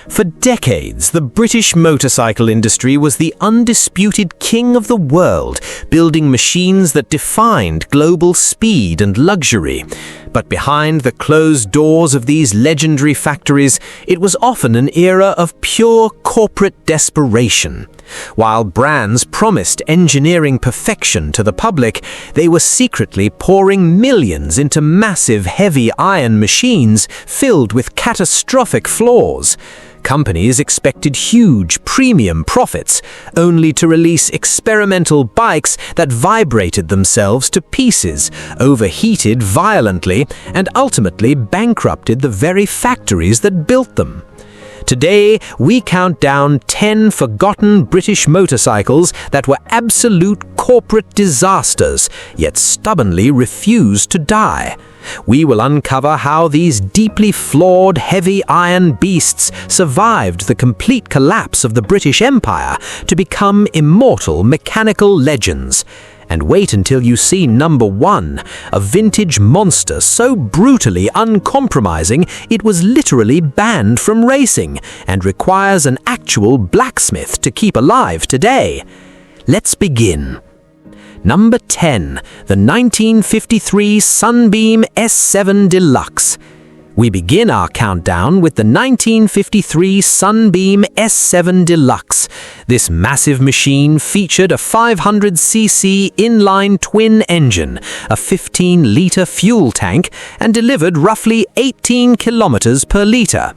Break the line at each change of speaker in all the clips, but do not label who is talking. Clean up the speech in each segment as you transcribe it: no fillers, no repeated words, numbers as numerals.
For decades, the British motorcycle industry was the undisputed king of the world, building machines that defined global speed and luxury. But behind the closed doors of these legendary factories, it was often an era of pure corporate desperation. While brands promised engineering perfection to the public, they were secretly pouring millions into massive heavy iron machines filled with catastrophic flaws. Companies expected huge premium profits, only to release experimental bikes that vibrated themselves to pieces, overheated violently, and ultimately bankrupted the very factories that built them. Today, we count down 10 forgotten British motorcycles that were absolute corporate disasters, yet stubbornly refused to die. We will uncover how these deeply flawed, heavy iron beasts survived the complete collapse of the British Empire to become immortal mechanical legends. And wait until you see number 1, a vintage monster so brutally uncompromising it was literally banned from racing and requires an actual blacksmith to keep alive today. Let's begin. Number 10, the 1953 Sunbeam S7 Deluxe. We begin our countdown with the 1953 Sunbeam S7 Deluxe. This massive machine featured a 500cc inline twin engine, a 15-litre fuel tank, and delivered roughly 18 kilometers per litre.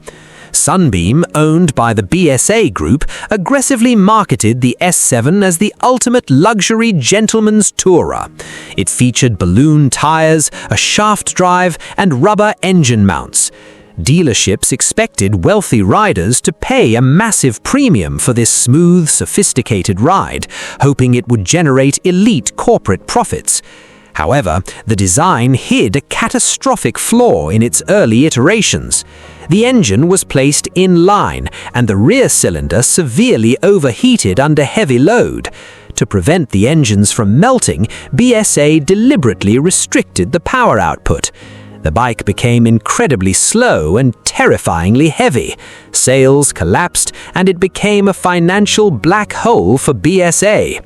Sunbeam, owned by the BSA Group, aggressively marketed the S7 as the ultimate luxury gentleman's tourer. It featured balloon tires, a shaft drive, and rubber engine mounts. Dealerships expected wealthy riders to pay a massive premium for this smooth, sophisticated ride, hoping it would generate elite corporate profits. However, the design hid a catastrophic flaw in its early iterations. The engine was placed in line, and the rear cylinder severely overheated under heavy load. To prevent the engines from melting, BSA deliberately restricted the power output. The bike became incredibly slow and terrifyingly heavy. Sales collapsed, and it became a financial black hole for BSA.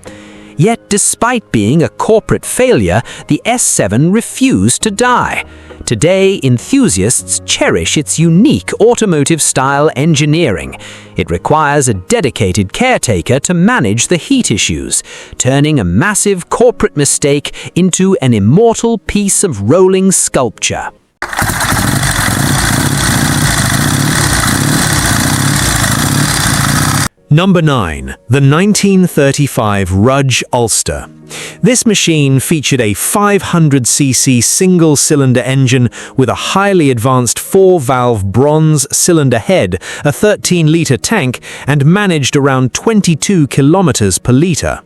Yet, despite being a corporate failure, the S7 refused to die. Today, enthusiasts cherish its unique automotive-style engineering. It requires a dedicated caretaker to manage the heat issues, turning a massive corporate mistake into an immortal piece of rolling sculpture. Number 9, the 1935 Rudge Ulster. This machine featured a 500cc single-cylinder engine with a highly advanced 4-valve bronze cylinder head, a 13-litre tank, and managed around 22 kilometers per litre.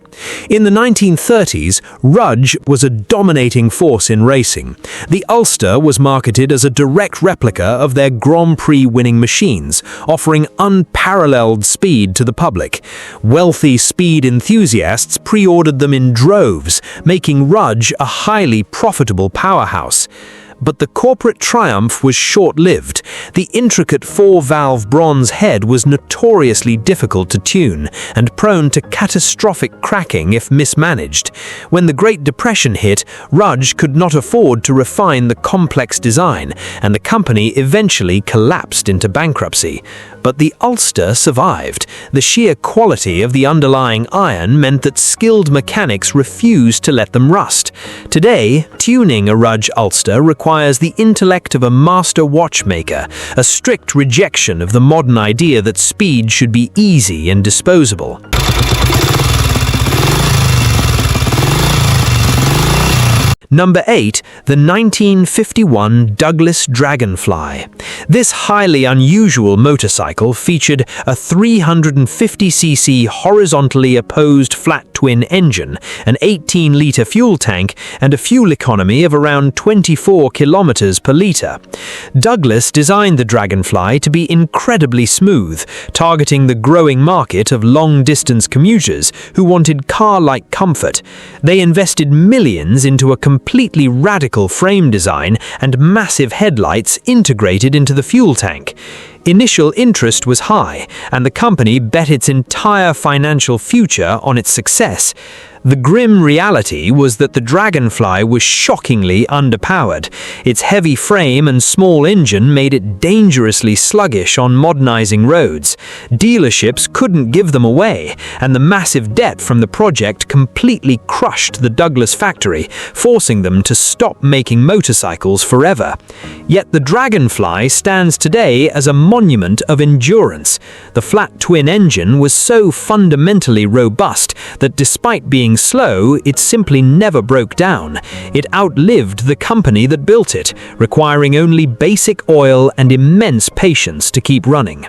In the 1930s, Rudge was a dominating force in racing. The Ulster was marketed as a direct replica of their Grand Prix winning machines, offering unparalleled speed to the public. Wealthy speed enthusiasts pre-ordered them in droves, making Rudge a highly profitable powerhouse. But the corporate triumph was short-lived. The intricate 4-valve bronze head was notoriously difficult to tune and prone to catastrophic cracking if mismanaged. When the Great Depression hit, Rudge could not afford to refine the complex design, and the company eventually collapsed into bankruptcy. But the Ulster survived. The sheer quality of the underlying iron meant that skilled mechanics refused to let them rust. Today, tuning a Rudge Ulster requires the intellect of a master watchmaker, a strict rejection of the modern idea that speed should be easy and disposable. Number 8, the 1951 Douglas Dragonfly. This highly unusual motorcycle featured a 350cc horizontally opposed flat twin engine, an 18-litre fuel tank, and a fuel economy of around 24 kilometers per litre. Douglas designed the Dragonfly to be incredibly smooth, targeting the growing market of long-distance commuters who wanted car-like comfort. They invested millions into a completely radical frame design and massive headlights integrated into the fuel tank.
Initial interest was high, and the company bet its entire financial future on its success. The grim reality was that the Dragonfly was shockingly underpowered. Its heavy frame and small engine made it dangerously sluggish on modernizing roads. Dealerships couldn't give them away, and the massive debt from the project completely crushed the Douglas factory, forcing them to stop making motorcycles forever. Yet the Dragonfly stands today as a monument of endurance. The flat twin engine was so fundamentally robust that despite being slow, it simply never broke down. It outlived the company that built it, requiring only basic oil and immense patience to keep running.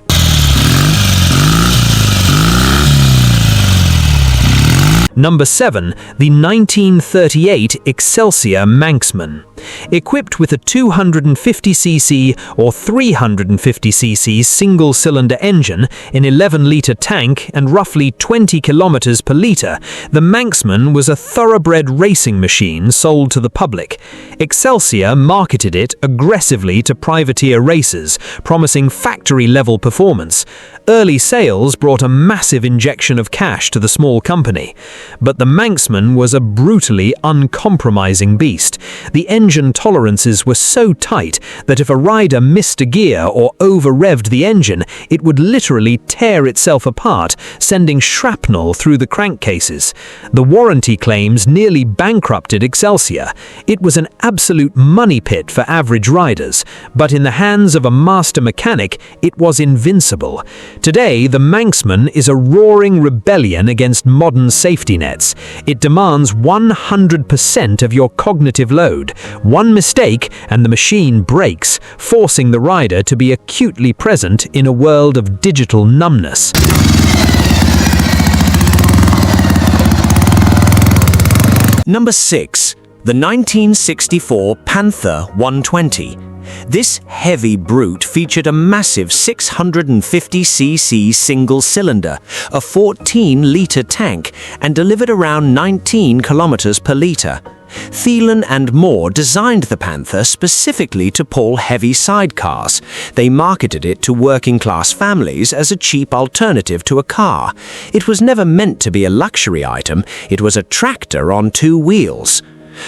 Number 7. The 1938 Excelsior Manxman. Equipped with a 250cc or 350cc single-cylinder engine, an 11-litre tank and roughly 20 km per litre, the Manxman was a thoroughbred racing machine sold to the public. Excelsior marketed it aggressively to privateer racers, promising factory-level performance. Early sales brought a massive injection of cash to the small company. But the Manxman was a brutally uncompromising beast. The engine tolerances were so tight that if a rider missed a gear or over-revved the engine, it would literally tear itself apart, sending shrapnel through the crankcases. The warranty claims nearly bankrupted Excelsior. It was an absolute money pit for average riders, but in the hands of a master mechanic, it was invincible. Today, the Manxman is a roaring rebellion against modern safety nets. It demands 100% of your cognitive load. One mistake and the machine breaks, forcing the rider to be acutely present in a world of digital numbness.
Number 6. The 1964 Panther 120. This heavy brute featured a massive 650cc single-cylinder, a 14-litre tank, and delivered around 19 km per litre. Thielen and Moore designed the Panther specifically to pull heavy sidecars. They marketed it to working-class families as a cheap alternative to a car. It was never meant to be a luxury item, it was a tractor on two wheels.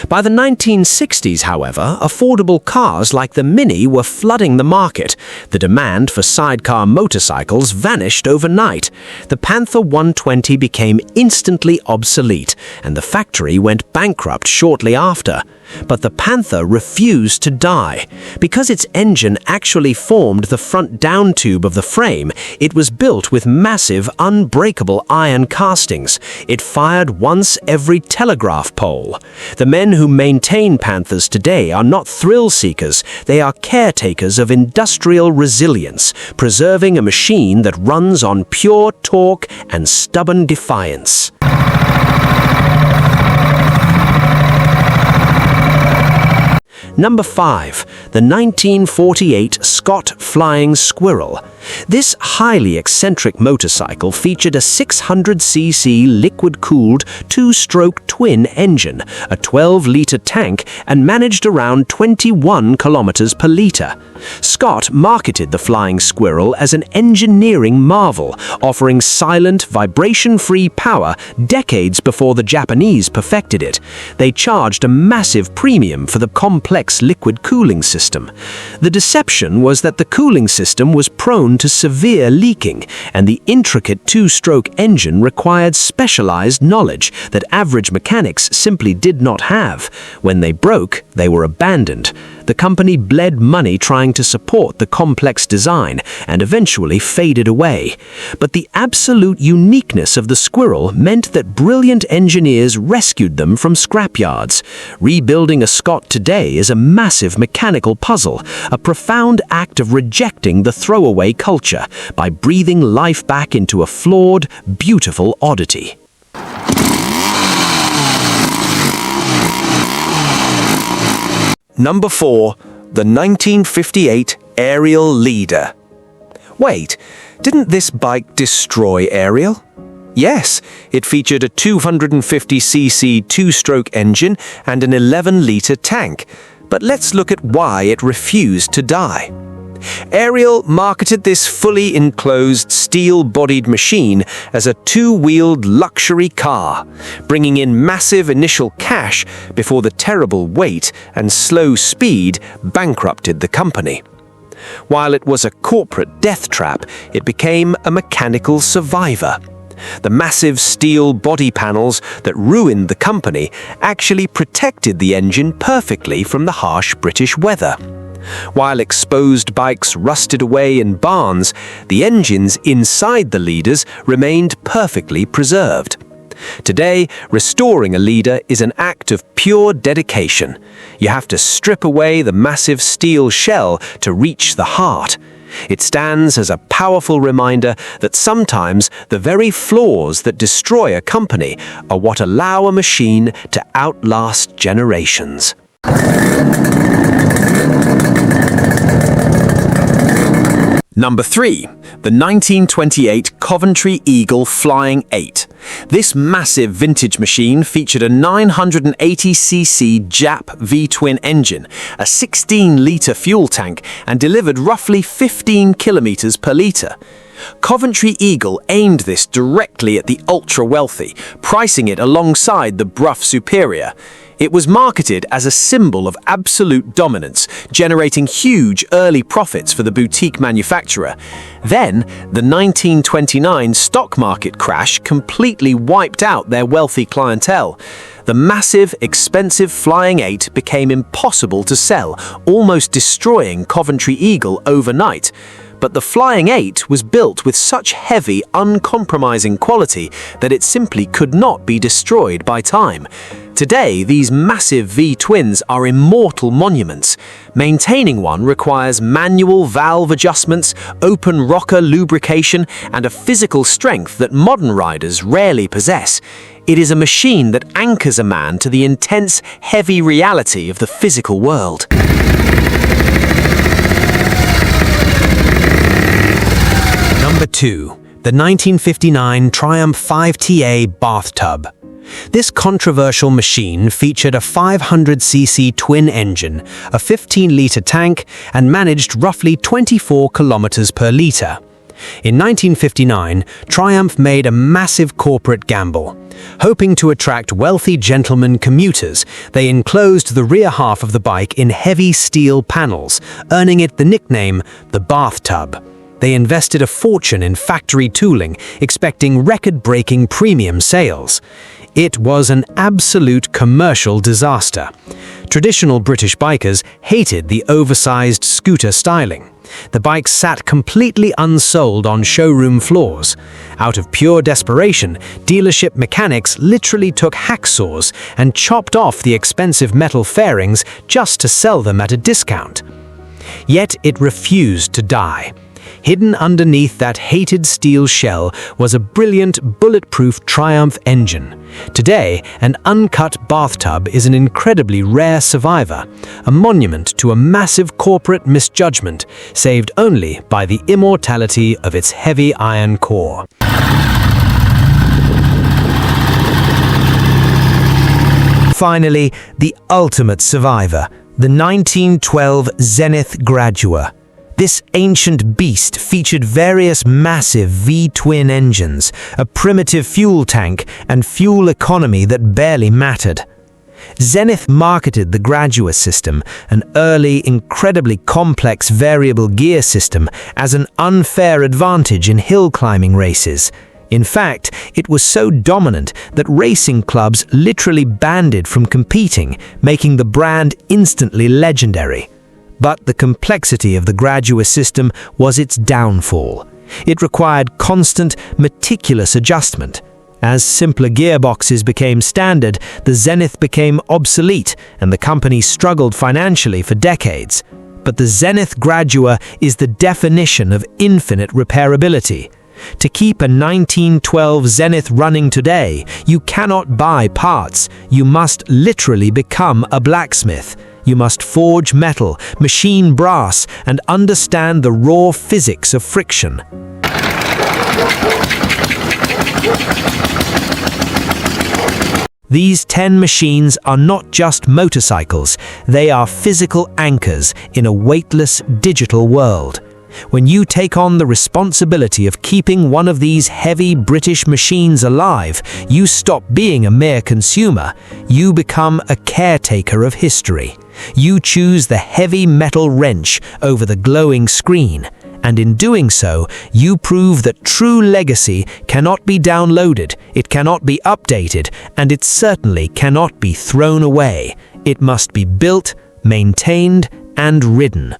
By the 1960s, however, affordable cars like the Mini were flooding the market. The demand for sidecar motorcycles vanished overnight. The Panther 120 became instantly obsolete, and the factory went bankrupt shortly after. But the Panther refused to die. Because its engine actually formed the front down tube of the frame, it was built with massive, unbreakable iron castings. It fired once every telegraph pole. The men who maintain Panthers today are not thrill seekers, they are caretakers of industrial resilience, preserving a machine that runs on pure torque and stubborn defiance. Number 5. The 1948 Scott Flying Squirrel. This highly eccentric motorcycle featured a 600cc liquid-cooled two-stroke twin engine, a 12-litre tank, and managed around 21 km per litre. Scott marketed the Flying Squirrel as an engineering marvel, offering silent, vibration-free power decades before the Japanese perfected it. They charged a massive premium for the complex liquid cooling system. The deception was that the cooling system was prone to severe leaking, and the intricate two-stroke engine required specialized knowledge that average mechanics simply did not have. When they broke, they were abandoned. The company bled money trying to support the complex design and eventually faded away. But the absolute uniqueness of the Squirrel meant that brilliant engineers rescued them from scrapyards. Rebuilding a Scott today is a massive mechanical puzzle, a profound act of rejecting the throwaway culture by breathing life back into a flawed, beautiful oddity. Number 4. The 1958 Ariel Leader. Wait, didn't this bike destroy Ariel? Yes, it featured a 250cc two-stroke engine and an 11-litre tank. But let's look at why it refused to die. Ariel marketed this fully enclosed steel-bodied machine as a two-wheeled luxury car, bringing in massive initial cash before the terrible weight and slow speed bankrupted the company. While it was a corporate death trap, it became a mechanical survivor. The massive steel body panels that ruined the company actually protected the engine perfectly from the harsh British weather. While exposed bikes rusted away in barns, the engines inside the Leaders remained perfectly preserved. Today, restoring a Leader is an act of pure dedication. You have to strip away the massive steel shell to reach the heart. It stands as a powerful reminder that sometimes the very flaws that destroy a company are what allow a machine to outlast generations. Number 3. The 1928 Coventry Eagle Flying 8. This massive vintage machine featured a 980cc Jap V-twin engine, a 16-litre fuel tank, and delivered roughly 15 kilometers per litre. Coventry Eagle aimed this directly at the ultra-wealthy, pricing it alongside the Brough Superior. It was marketed as a symbol of absolute dominance, generating huge early profits for the boutique manufacturer. Then, the 1929 stock market crash completely wiped out their wealthy clientele. The massive, expensive Flying 8 became impossible to sell, almost destroying Coventry Eagle overnight. But the Flying 8 was built with such heavy, uncompromising quality that it simply could not be destroyed by time. Today, these massive V-twins are immortal monuments. Maintaining one requires manual valve adjustments, open rocker lubrication, and a physical strength that modern riders rarely possess. It is a machine that anchors a man to the intense, heavy reality of the physical world. Number 2. The 1959 Triumph 5TA Bathtub. This controversial machine featured a 500cc twin engine, a 15-litre tank, and managed roughly 24 kilometers per litre. In 1959, Triumph made a massive corporate gamble. Hoping to attract wealthy gentlemen commuters, they enclosed the rear half of the bike in heavy steel panels, earning it the nickname the Bathtub. They invested a fortune in factory tooling, expecting record-breaking premium sales. It was an absolute commercial disaster. Traditional British bikers hated the oversized scooter styling. The bikes sat completely unsold on showroom floors. Out of pure desperation, dealership mechanics literally took hacksaws and chopped off the expensive metal fairings just to sell them at a discount. Yet it refused to die. Hidden underneath that hated steel shell was a brilliant, bulletproof Triumph engine. Today, an uncut Bathtub is an incredibly rare survivor, a monument to a massive corporate misjudgment, saved only by the immortality of its heavy iron core. Finally, the ultimate survivor, the 1912 Zenith Gradua. This ancient beast featured various massive V-twin engines, a primitive fuel tank, and fuel economy that barely mattered. Zenith marketed the Gradua system, an early, incredibly complex variable gear system, as an unfair advantage in hill climbing races. In fact, it was so dominant that racing clubs literally banned it from competing, making the brand instantly legendary. But the complexity of the Gradua system was its downfall. It required constant, meticulous adjustment. As simpler gearboxes became standard, the Zenith became obsolete and the company struggled financially for decades. But the Zenith Gradua is the definition of infinite repairability. To keep a 1912 Zenith running today, you cannot buy parts. You must literally become a blacksmith. You must forge metal, machine brass, and understand the raw physics of friction.
These 10 machines are not just motorcycles, they are physical anchors in a weightless digital world. When you take on the responsibility of keeping one of these heavy British machines alive, you stop being a mere consumer. You become a caretaker of history. You choose the heavy metal wrench over the glowing screen, and in doing so, you prove that true legacy cannot be downloaded, it cannot be updated, and it certainly cannot be thrown away. It must be built, maintained, and ridden.